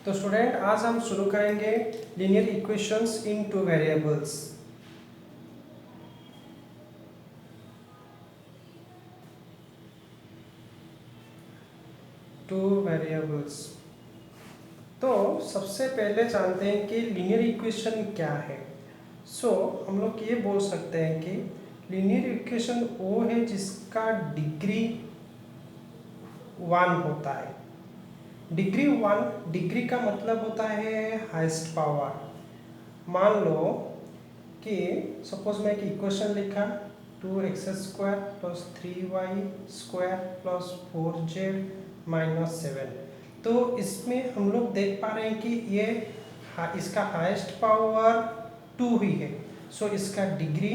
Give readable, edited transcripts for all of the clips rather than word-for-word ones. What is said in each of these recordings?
तो स्टूडेंट आज हम शुरू करेंगे लीनियर इक्वेशंस इन टू वेरिएबल्स। Two variables. तो सबसे पहले जानते हैं कि लीनियर इक्वेशन क्या है। हम लोग ये बोल सकते हैं कि लीनियर इक्वेशन वो है जिसका डिग्री 1 होता है। डिग्री 1, डिग्री का मतलब होता है हाईएस्ट पावर। मान लो कि सपोज मैं एक इक्वेशन लिखा 2x² plus 3y² plus 4z minus 7। तो इसमें हम लोग देख पा रहे हैं कि ये इसका हाईएस्ट पावर 2 ही है। इसका डिग्री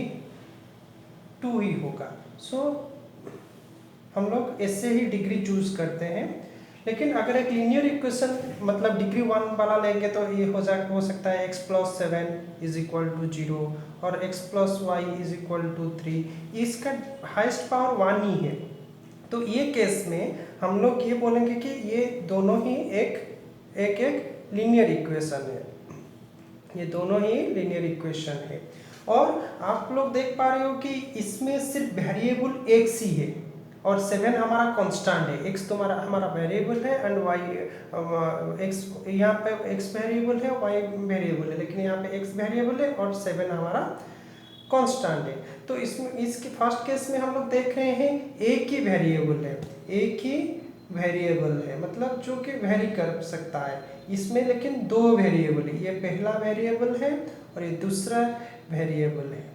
2 ही होगा। हम लोग ऐसे ही डिग्री चूज करते हैं। लेकिन अगर एक लीनियर इक्वेशन मतलब डिग्री 1 वाला लेंगे तो ये हो सकता है x plus 7 is equal to 0 और x plus y is equal to 3। इसका हाईएस्ट पावर 1 ही है। तो ये केस में हम लोग ये बोलेंगे कि ये दोनों ही एक लीनियर इक्वेशन है। ये दोनों ही लीनियर इक्वेशन है। और आप लोग देख पा रहे हो कि इसमें सिर्फ वेरिएबल x ही है और 7 हमारा कांस्टेंट है। x तो हमारा वेरिएबल है एंड y x यहाँ पे x वेरिएबल है, y वेरिएबल है, लेकिन यहाँ पे x वेरिएबल है और 7 हमारा कांस्टेंट है। तो इसके फर्स्ट केस में हम लोग देख रहे हैं एक ही वेरिएबल है, एक ही वेरिएबल है मतलब जो कि वेरी कर सकता है। इसमें लेकिन दो वेरिएबल है, ये पहला वेरिएबल है और ये दूसरा वेरिएबल है।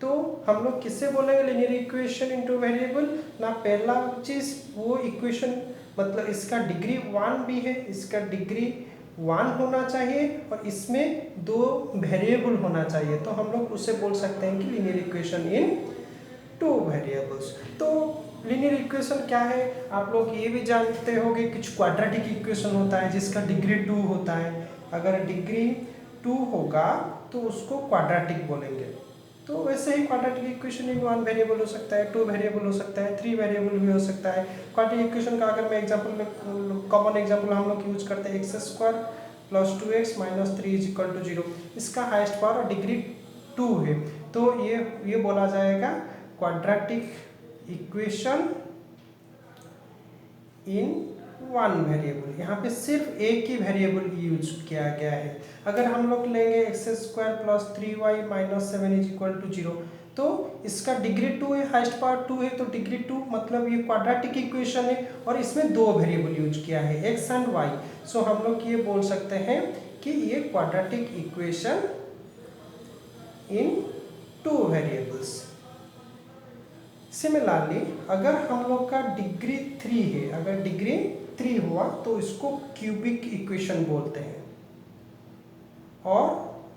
तो हम लोग किससे बोलेंगे लीनियर इक्वेशन इनटू वेरिएबल ना। पहला चीज वो इक्वेशन मतलब इसका डिग्री 1 भी है, इसका डिग्री 1 होना चाहिए और इसमें दो वेरिएबल होना चाहिए। तो हम लोग उसे बोल सकते हैं कि लीनियर इक्वेशन इन टू वेरिएबल्स। तो लीनियर इक्वेशन क्या है आप लोग ये भी जानते होंगे। कुछ क्वाड्रेटिक इक्वेशन होता है जिसका डिग्री 2 होता है। अगर डिग्री 2 होगा तो उसको क्वाड्रेटिक बोलेंगे। तो वैसे ही क्वाड्रेटिक इक्वेशन इन 1 वेरिएबल हो सकता है, 2 वेरिएबल हो सकता है, 3 वेरिएबल भी हो सकता है। क्वाड्रेटिक इक्वेशन का अगर मैं कॉमन एग्जांपल हम लोग यूज करते हैं x² plus 2x minus 3 is equal to 0। इसका हाईएस्ट पावर और डिग्री 2 है। तो ये बोला जाएगा क्वाड्रेटिक इक्वेशन इन 1 वेरिएबल। यहाँ पे सिर्फ एक ही वेरिएबल यूज किया गया है। अगर हम लोग लेंगे x² plus 3y minus 7 is equal to 0 तो इसका डिग्री 2 है, हाईएस्ट पावर 2 है। तो डिग्री 2 मतलब ये क्वाड्रेटिक इक्वेशन है और इसमें दो वेरिएबल यूज किया है x एंड y। हम लोग ये बोल सकते हैं कि ये quadratic equation in 2 variables. Similarly अगर हम लोग का डिग्री 3 है, अगर डिग्री 3 हुआ तो इसको क्यूबिक इक्वेशन बोलते हैं। और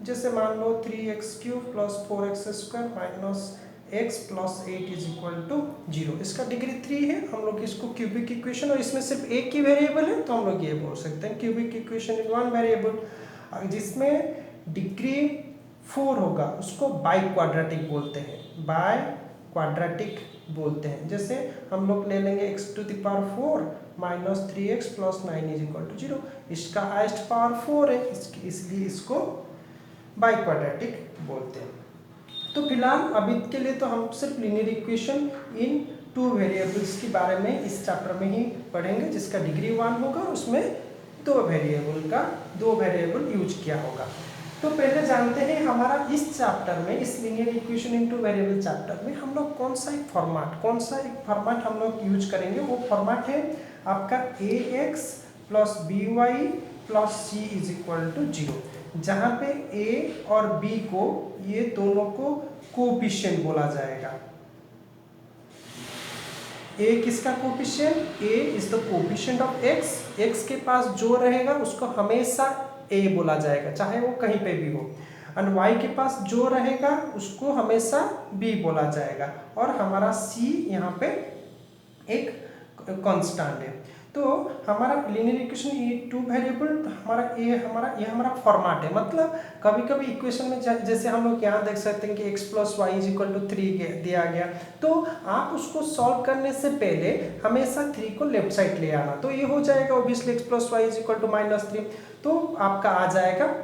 जैसे मान लो 3x³ plus 4x² minus x plus 8 is equal to 0। इसका डिग्री 3 है, हम लोग इसको क्यूबिक इक्वेशन और इसमें सिर्फ एक ही वेरिएबल है तो हम लोग ये बोल सकते हैं क्यूबिक इक्वेशन इन 1 वेरिएबल। जिसमें डिग्री 4 होगा उसको बाई क्वाड्रेटिक बोलते हैं, बाय क्वाड्रेटिक बोलते हैं। जैसे हम लोग ले लेंगे x⁴ minus 3x plus 9 is equal to 0। इसका हाईएस्ट पावर 4 है, इसलिए इसको बाई क्वाड्रेटिक बोलते हैं। तो फिलहाल अभी के लिए तो हम सिर्फ लीनियर इक्वेशन इन 2 वेरिएबल्स के बारे में इस चैप्टर में ही पढ़ेंगे, जिसका डिग्री 1 होगा, उसमें दो वेरिएबल यूज किया होगा। तो पहले जानते हैं हमारा इस चैप्टर में, इस linear equation into variable chapter में हम लोग कौन सा एक फॉर्मेट हम लोग यूज करेंगे। वो फॉर्मेट है आपका ax plus by plus c is equal to 0, जहाँ पे a और b को ये दोनों को कोएफिशिएंट बोला जाएगा। a किसका coefficient? a is the coefficient of x के पास जो रहेगा उसको हमेशा a बोला जाएगा, चाहे वो कहीं पे भी हो। एंड y के पास जो रहेगा उसको हमेशा b बोला जाएगा। और हमारा c यहाँ पे एक कांस्टेंट है। तो तो हमारा लीनियर इक्वेशन ये 2 वेरिएबल ये हमारा फॉर्मेट है। मतलब कभी कभी इक्वेशन में जैसे हम लोग यहाँ देख सकते हैं कि x plus y is equal to 3 दिया गया, तो आप उसको सॉल्व करने से पहले हमेशा 3 को लेफ्ट साइड ले आना। तो ये हो जाएगा obviously x plus y is equal to -3, तो आपका आ जाएगा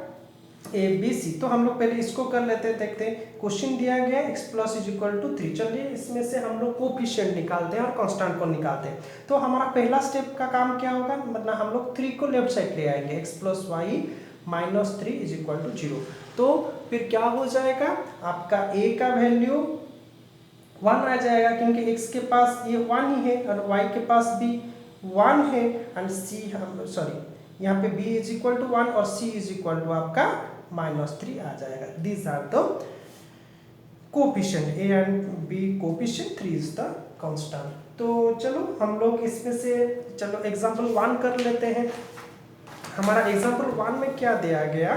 ए बी सी। तो हम लोग पहले इसको कर लेते हैं, देखते हैं। क्वेश्चन दिया गया x plus is equal to 3। चलिए इसमें से हम लोग कोफिशिएंट निकालते हैं और कांस्टेंट को निकालते हैं। तो हमारा पहला स्टेप का काम क्या होगा, मतलब हम लोग 3 को लेफ्ट साइड ले आएंगे, x plus y -3 is equal to 0। तो फिर क्या हो जाएगा, आपका a का वैल्यू 1 आ जाएगा, क्योंकि x के पास ये 1 ही है और y के पास भी 1 है, एंड c यहाँ पे b इज इक्वल टू 1 और c इज इक्वल टू आपका -3 आ जाएगा। These are the coefficient, a and b coefficient, 3 is the constant. तो चलो हम लोग इसमें से चलो एग्जांपल 1 कर लेते हैं। हमारा एग्जांपल 1 में क्या दिया गया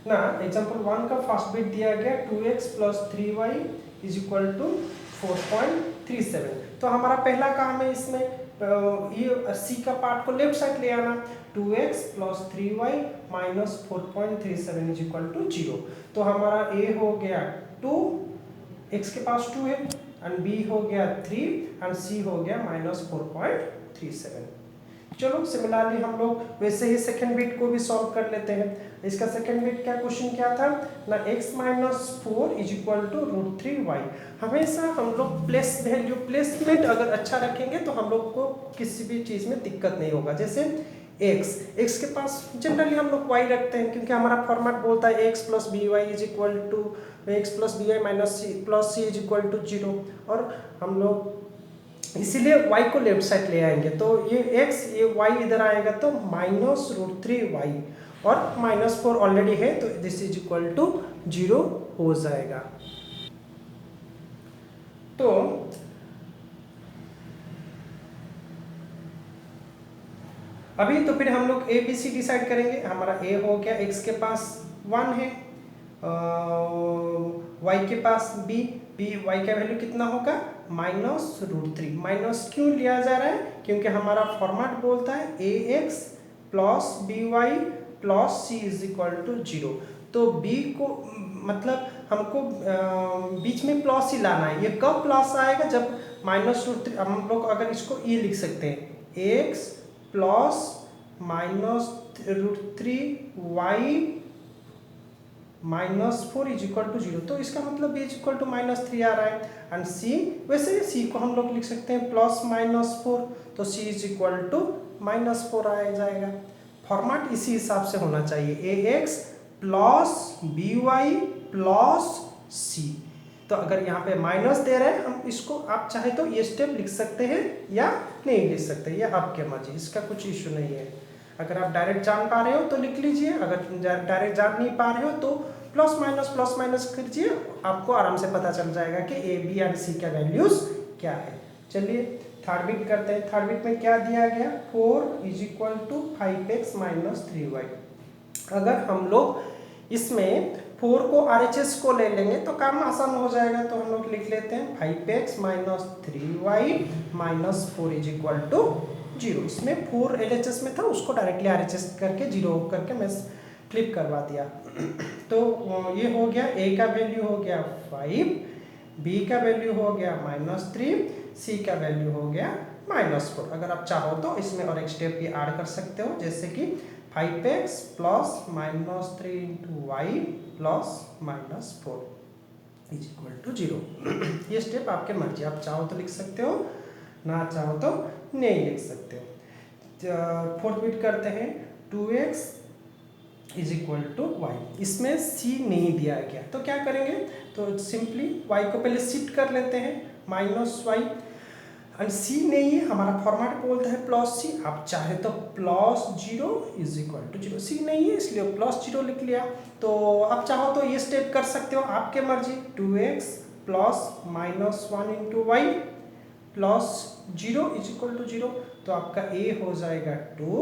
ना, एग्जांपल 1 का फर्स्ट बिट दिया गया 2x plus 3y is equal to 4.37। तो हमारा पहला काम है इसमें ये सी का पार्ट को लेफ्ट साइड ले आना। 2x plus 3y minus 4.37 is equal to 0। तो हमारा a हो गया 2, x के पास 2 है, एंड b हो गया 3 एंड c हो गया -4.37। चलो सिमिलरली हम लोग वैसे ही सेकंड बिट को भी सॉल्व कर लेते हैं। इसका सेकंड बिट क्या क्वेश्चन क्या था ना, x minus 4 is equal to √3y। हमेशा हम लोग प्लेसमेंट अगर अच्छा रखेंगे तो हम लोग को किसी भी चीज़ में दिक्कत नहीं होगा। जैसे x के पास जनरली हम लोग y रखते हैं, क्योंकि हमारा फॉर्मेट बोलता है x plus b y is equal to x plus b y minus c is equal to 0, और हम लोग इसीलिए y को लेफ्ट साइड ले आएंगे। तो ये x ये y इधर आएगा तो -√3y, और -4 ऑलरेडी है तो दिस इज इक्वल टू 0 हो जाएगा। तो अभी तो फिर हम लोग ए बी सी डिसाइड करेंगे। हमारा a हो गया, x के पास 1 है, y के पास b y का वैल्यू कितना होगा -√3। माइनस क्यों लिया जा रहा है, क्योंकि हमारा फॉर्मेट बोलता है ax plus by plus c is equal to 0। तो b को मतलब हमको बीच में प्लस ही लाना है। ये कब प्लस आएगा, जब -√3, हम लोग अगर इसको ये लिख सकते हैं x plus -√3y -4 is equal to 0। तो इसका मतलब b इज इक्वल टू -3 आ रहा है, एंड c वैसे ही c को हम लोग लिख सकते हैं प्लस -4, तो c इज इक्वल टू -4 आ जाएगा। फॉर्मेट इसी हिसाब से होना चाहिए, ax plus by plus c। तो अगर यहाँ पे माइनस दे रहे हैं, हम इसको आप चाहे तो ये स्टेप लिख सकते हैं या नहीं लिख सकते, ये आपके मर्जी, इसका कुछ इशू नहीं है। अगर आप डायरेक्ट जान पा रहे हो तो लिख लीजिए, अगर डायरेक्ट जान नहीं पा रहे हो तो प्लस माइनस कीजिए, आपको आराम से पता चल जाएगा कि ए बी एंड सी का वैल्यूज क्या है। चलिए थर्ड बिट करते हैं। थर्ड बिट में क्या दिया गया, 4 is equal to 5x minus 3y। अगर हम लोग इसमें 4 को RHS को ले लेंगे तो काम आसान हो जाएगा। तो हम लोग लिख लेते हैं 5x minus 3y minus 4 is equal to 0। इसमें 4 LHS में था, उसको डायरेक्टली RHS करके 0 करके मैं फ्लिप करवा दिया। तो ये हो गया, a का वैल्यू हो गया 5, b का वैल्यू हो गया -3, c का वैल्यू हो गया -4। अगर आप चाहो तो इसमें और एक स्टेप भी ऐड कर सकते हो, जैसे कि 5x plus -3 into y plus -4 is equal to 0। ये स्टेप आपके मर्जी, आप चाहो तो लिख सकते हो, ना चाहो तो नहीं लिख सकते हो। फोर्थ बिट करते हैं, 2x is equal to y. इसमें c नहीं दिया गया तो क्या करेंगे, तो सिंपली y को पहले शिफ्ट कर लेते हैं -y, एंड c नहीं है, हमारा फॉर्मेट बोलता है प्लस c। आप चाहे तो +0 इज इक्वल टू 0, c नहीं है इसलिए +0 लिख लिया। तो आप चाहो तो ये स्टेप कर सकते हो, आपके मर्जी। 2x plus -1 into y plus 0 is equal to 0। तो आपका a हो जाएगा 2,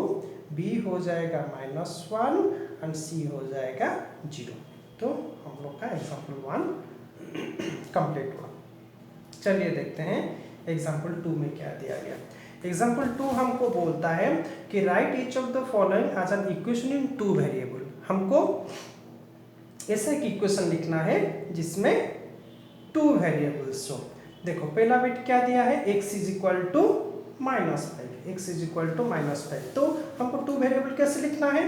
b हो जाएगा -1 एंड c हो जाएगा 0। तो हम लोग का एग्जाम्पल 1 कंप्लीट हुआ। चलिए देखते हैं एग्जाम्पल 2 में क्या दिया गया। एग्जाम्पल 2 हमको बोलता है कि write each of the following as an equation in 2 variable. हमको ऐसा एक इक्वेशन लिखना है जिसमें 2 वेरिएबल्स हो। देखो पहला बिट क्या दिया है, x is equal to -5, x is equal to -5। तो हमको 2 वेरिएबल कैसे लिखना है,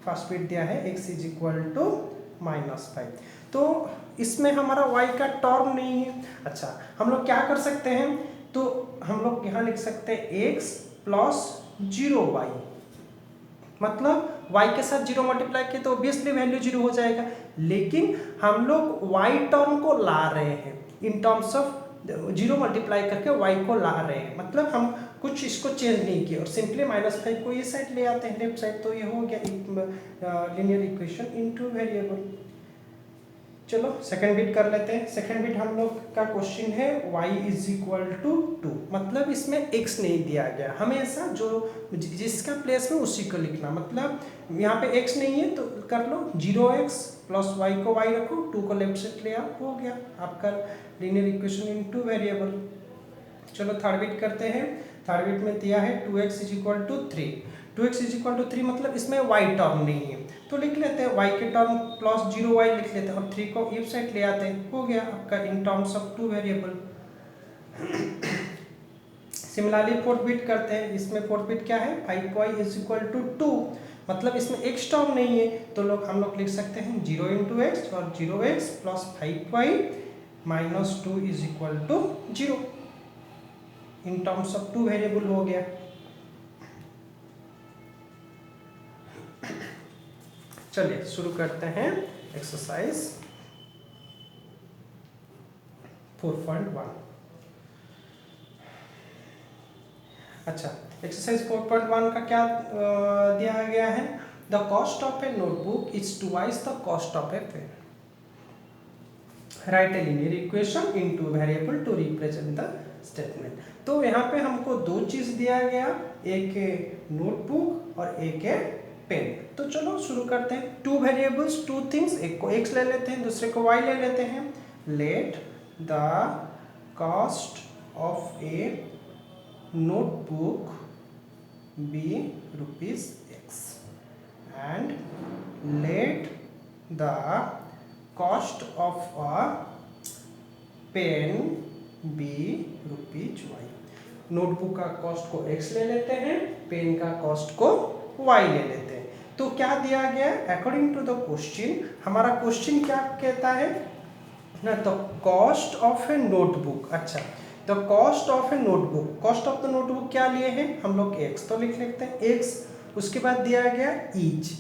फर्स्ट बिट दिया है x इज इक्वल टू -5। तो इसमें हमारा y का टर्म नहीं है। अच्छा हम लोग क्या कर सकते हैं, तो हम लोग यहाँ लिख सकते हैं x प्लस 0y, मतलब y के साथ 0 मल्टीप्लाई किए तो ऑब्वियसली वैल्यू 0 हो जाएगा। लेकिन हम लोग y टर्म को ला रहे हैं इन टर्म्स ऑफ 0 मल्टीप्लाई करके y को ला रहे हैं, मतलब हम कुछ इसको चेंज नहीं किया और सिंपली -5 को ये साइड ले आते हैं लेफ्ट साइड, तो ये हो गया लीनियर इक्वेशन इन 2 वेरिएबल। चलो सेकंड बिट कर लेते हैं। सेकंड बिट हम लोग का क्वेश्चन है y इज इक्वल टू 2, मतलब इसमें x नहीं दिया गया, हमेशा जो जिसका प्लेस में उसी को लिखना, मतलब यहाँ पे x नहीं है तो कर लो 0x प्लस y को y रखो, 2 को लेफ्ट साइड ले आओ, हो गया आपका लीनियर इक्वेशन इन 2 वेरिएबल। चलो थर्ड बिट करते हैं। थर्ड बिट में दिया है 2x is equal to 3, 2x is equal to 3 मतलब इसमें y टर्म नहीं है, तो लिख लेते हैं y के टर्म प्लस 0y लिख लेते हैं और 3 को इफ साइड ले आते हैं, हो गया आपका इन terms of 2 variable. Similarly fourth bit करते हैं। इसमें फोर्थ बिट क्या है, 5y इज इक्वल टू 2, मतलब इसमें x टर्म नहीं है, तो हम लोग लिख सकते हैं 0 इंटू एक्स और 0x plus 5y minus 2 is equal to 0 in terms of 2 variable हो गया। चलिए शुरू करते हैं एक्सरसाइज 4.1। अच्छा एक्सरसाइज 4.1 का क्या दिया गया है, the cost of a notebook is twice the cost of a pen, write a linear equation in 2 variable to represent the statement. तो यहाँ पे हमको 2 चीज दिया गया, एक है नोटबुक और एक है पेन। तो चलो शुरू करते हैं। 2 वेरिएबल्स 2 थिंग्स, एक को x ले लेते हैं दूसरे को y ले लेते हैं। Let the cost of a notebook be ₹x and let the cost of a pen be ₹y। Notebook का कॉस्ट को x ले लेते हैं, पेन का कॉस्ट को y ले लेते हैं। तो क्या दिया गया है, अकॉर्डिंग टू द क्वेश्चन, हमारा क्वेश्चन क्या कहता है ना, the cost of a notebook. अच्छा the cost of a notebook, cost of the notebook क्या लिए हैं हम लोग, x, तो लिख लेते हैं x। उसके बाद दिया गया ईच,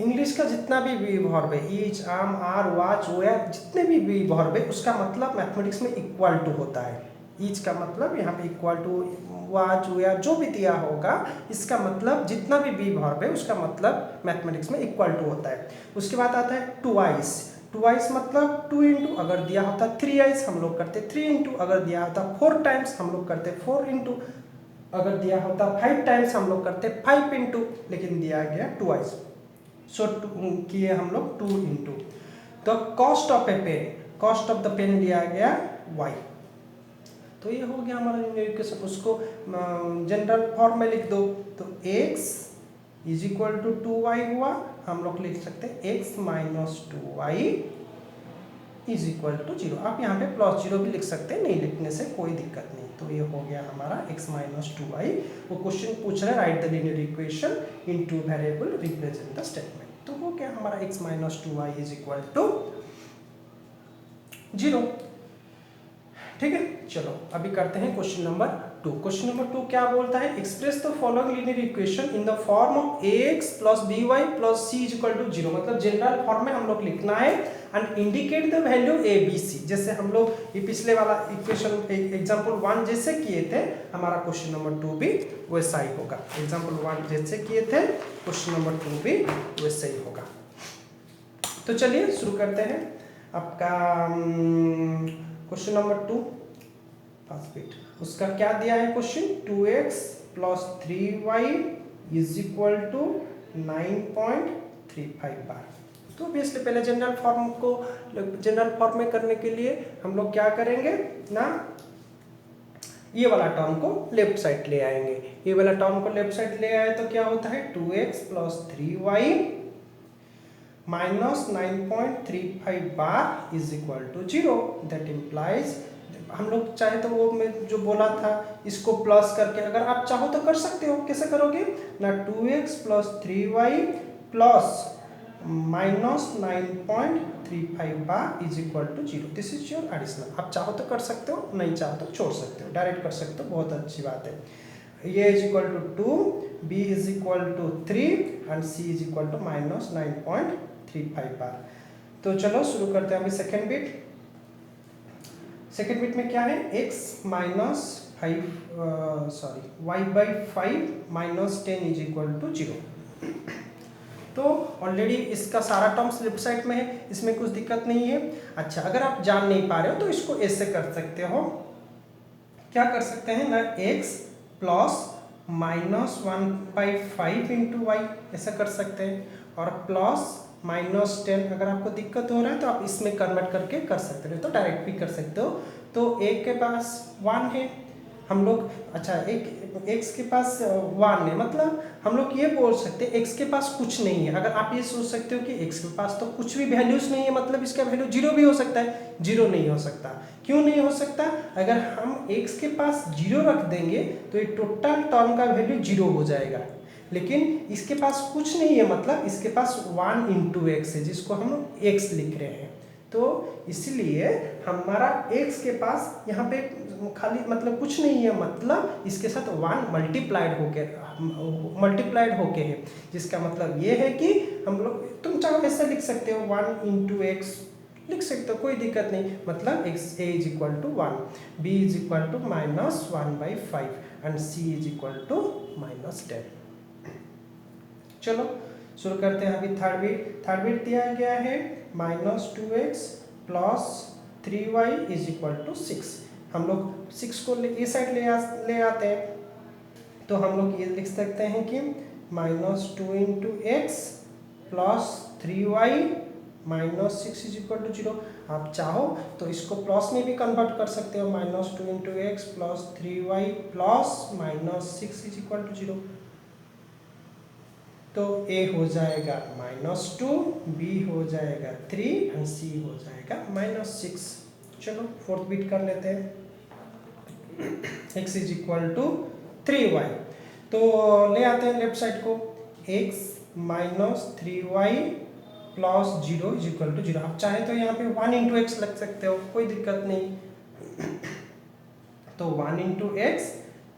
इंग्लिश का जितना भी वर्ब है, ईच, आम, आर, वाच, वेयर, जितने भी वर्ब है उसका मतलब मैथमेटिक्स में इक्वल टू होता है। ईच का मतलब यहाँ पे इक्वल टू, वाच, वेयर जो भी दिया होगा इसका मतलब जितना भी वर्ब है उसका मतलब मैथमेटिक्स में इक्वल टू होता है। उसके बाद आता है ट्वाइस, ट्वाइस मतलब 2 इंटू, अगर दिया होता 3 हम लोग करते 3 इंटू, अगर दिया होता 4 टाइम्स हम लोग करते 4 इंटू, अगर दिया होता 5 टाइम्स हम लोग करते 5 इंटू, लेकिन दिया गया ट्वाइस, सो किए हम लोग 2 इंटू। तो cost of a pen, cost of the pen दिया गया y, तो ये हो गया हमारा लीनियर इक्वेशन। उसको जनरल फॉर्म में लिख दो, तो x is equal to 2y हुआ, हम लोग लिख सकते हैं x minus 2y is equal to 0। आप यहाँ पे प्लस 0 भी लिख सकते हैं, नहीं लिखने से कोई दिक्कत नहीं। तो ये हो गया हमारा x माइनस 2y। वो क्वेश्चन पूछ रहे हैं write the linear equation in 2 variable represent the statement. तो हो गया हमारा x minus 2y is equal to 0। ठीक है, चलो अभी करते हैं क्वेश्चन नंबर 2। क्वेश्चन नंबर 2 क्या बोलता है, express the following linear equation in the form of ax plus by plus c is equal to 0, मतलब जनरल फॉर्म में हम लोग लिखना है and indicate the value a b c। जैसे हम लोग ये पिछले वाला इक्वेशन एग्जांपल 1 जैसे किए थे, हमारा क्वेश्चन नंबर 2 भी वैसा ही होगा। एग्जांपल 1 जैसे किए थे क्वेश्चन नंबर 2 भी वैसे ही होगा। तो चलिए शुरू करते हैं आपका क्वेश्चन नंबर 2 फर्स्ट बिट। उसका क्या दिया है question, 2x plus 3y is equal to 9.35 bar. तो ऑब्वियसली पहले जनरल फॉर्म को, जनरल फॉर्म में करने के लिए हम लोग क्या करेंगे ना, ये वाला टर्म को लेफ्ट साइड ले आएंगे। ये वाला टर्म को लेफ्ट साइड ले आए तो क्या होता है 2x plus 3y minus 9.35 bar is equal to 0। That implies हम लोग चाहे तो वो मैं जो बोला था इसको प्लस करके अगर आप चाहो तो कर सकते हो। कैसे करोगे ना 2x plus 3y plus minus 9.35 bar is equal to 0। This is your additional. आप चाहो तो कर सकते हो, नहीं चाहो तो छोड़ सकते हो, डायरेक्ट कर सकते हो, बहुत अच्छी बात है। ये is equal to 2, b is equal to 3 and c is equal to minus 9.35 bar. तो चलो शुरू करते हैं अभी सेकेंड बिट। सेकेंड बिट में क्या है x minus 5 y by 5 minus 10 is equal to 0। तो ऑलरेडी इसका सारा टर्म्स लेफ्ट साइड में है, इसमें कुछ दिक्कत नहीं है। अच्छा, अगर आप जान नहीं पा रहे हो तो इसको ऐसे कर सकते हो। क्या कर सकते हैं ना x plus minus 1/5 into y, ऐसा कर सकते हैं। और प्लस माइनस 10 अगर आपको दिक्कत हो रहा है तो आप इसमें कन्वर्ट करके कर सकते हो, तो डायरेक्ट भी कर सकते हो। तो एक के पास 1 है हम लोग, अच्छा एक x के पास 1 है, मतलब हम लोग ये बोल सकते हैं x के पास कुछ नहीं है। अगर आप ये सोच सकते हो कि x के पास तो कुछ भी वैल्यूज नहीं है, मतलब इसका वैल्यू 0 भी हो सकता है। 0 नहीं हो सकता। क्यों नहीं हो सकता? अगर हम x के पास 0 रख देंगे तो ये टोटल टर्म का वैल्यू 0 हो जाएगा। लेकिन इसके पास कुछ नहीं है, मतलब इसके पास 1 इंटू एक्स है, जिसको हम x लिख रहे हैं। तो इसलिए हमारा x के पास यहाँ पे खाली मतलब कुछ नहीं है, मतलब इसके साथ 1 मल्टीप्लाइड होके है, जिसका मतलब ये है कि हम लोग, तुम चाहो ऐसा लिख सकते हो 1 इंटू एक्स लिख सकते हो, कोई दिक्कत नहीं। मतलब x a is equal to 1, b is equal to minus 1/5 and c is equal to minus 10। चलो शुरू करते हैं अभी थर्ड बिट। थर्ड बिट दिया गया है minus 2x plus 3y is equal to 6। हम लोग 6 को इस साइड ले आते हैं, तो हम लोग ये लिख सकते हैं कि minus 2 into x plus 3y minus 6 is equal to 0। आप चाहो तो इसको प्लस में भी कन्वर्ट कर सकते हो, minus 2 into x plus 3y plus minus 6 is equal to 0। तो a हो जाएगा -2, b हो जाएगा 3 एंड c हो जाएगा -6। चलो फोर्थ बिट कर लेते हैं। x is equal to 3y, तो ले आते हैं लेफ्ट साइड को। x minus 3y plus 0 is equal to 0। आप चाहे तो यहाँ पे 1 इंटू एक्स लग सकते हो, कोई दिक्कत नहीं। तो 1 इंटू एक्स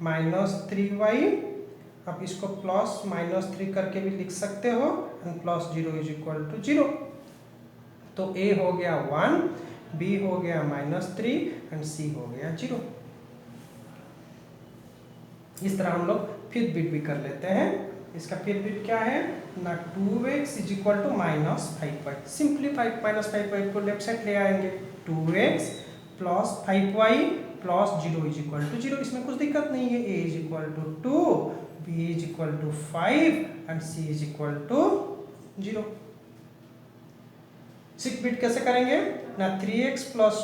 माइनस 3y, आप इसको प्लस -3 करके भी लिख सकते हो, and plus 0 is equal to 0। तो a हो गया 1, b हो गया -3 एंड c हो गया 0। इस तरह हम लोग फिफ्थ बिट भी कर लेते हैं। इसका फिफ्थ बिट क्या है ना 2x is equal to -5y। Simply -5y को लेफ्ट साइड ले आएंगे। 2x plus 5y plus 0 is equal to 0। इसमें कुछ दिक्कत नहीं है। a is equal to 2, b is equal to 5 and c is equal to 0। Six bit कैसे करेंगे ना 3x plus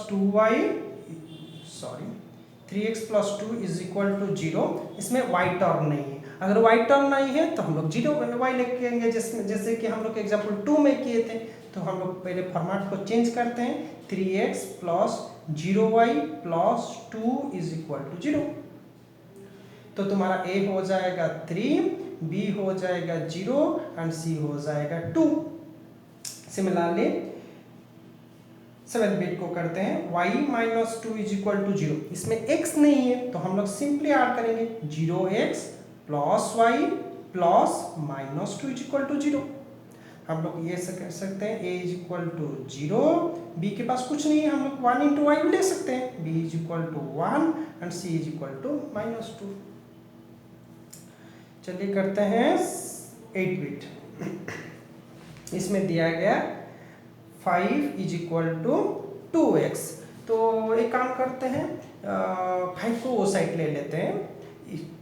3x plus 2 is equal to 0। इसमें y टर्म नहीं है। अगर y टर्म नहीं है तो हम लोग 0 y लिखेंगे, जैसे कि हम लोग एग्जाम्पल 2 में किए थे। तो हम लोग पहले फॉर्मेट को चेंज करते हैं। 3x plus 0y plus 2 is equal to 0। तो तुम्हारा a हो जाएगा 3, b हो जाएगा 0 एंड c हो जाएगा 2। सिमिलरली 7th बिट को करते हैं। y minus 2 is equal to 0। इसमें x नहीं है तो हम लोग सिंपली ऐड करेंगे 0x plus y plus -2 is equal to 0। हम लोग ये कर सकते हैं a is equal to 0, b के पास कुछ नहीं है, हम लोग 1 इंटू वाई भी ले सकते हैं। b is equal to 1 and c is equal to -2। चलिए करते हैं 8 बिट। इसमें दिया गया 5 इज इक्वल टू 2x। तो एक काम करते हैं, 5 को वो साइड ले लेते हैं,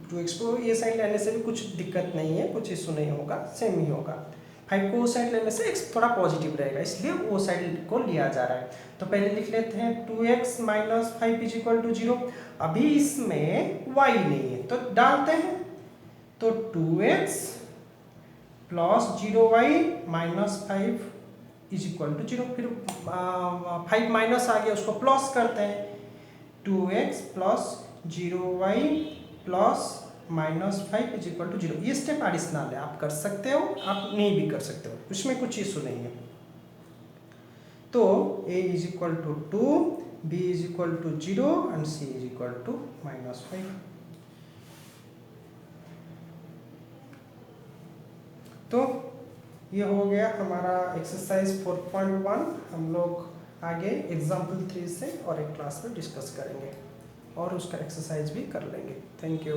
2x को ये साइड लेने से भी कुछ दिक्कत नहीं है, कुछ इशू नहीं होगा, सेम ही होगा। 5 को वो साइड लेने से x थोड़ा पॉजिटिव रहेगा, इसलिए वो साइड को लिया जा रहा है। तो पहले लिख लेते हैं 2x minus 5 is equal to 0। अभी इसमें y नहीं है तो डालते हैं, तो 2x plus 0y minus 5 is equal to 0। फिर 5 माइनस आ गया, उसको प्लस करते हैं, 2x plus 0y plus minus 5 is equal to 0। ये स्टेप एडिशनल है, आप कर सकते हो, आप नहीं भी कर सकते हो, उसमें कुछ इशू नहीं है। तो a is equal to 2, b is equal to 0 and c is equal to minus 5। तो ये हो गया हमारा एक्सरसाइज 4.1। हम लोग आगे एग्जाम्पल 3 से और एक क्लास में डिस्कस करेंगे और उसका एक्सरसाइज भी कर लेंगे। Thank you.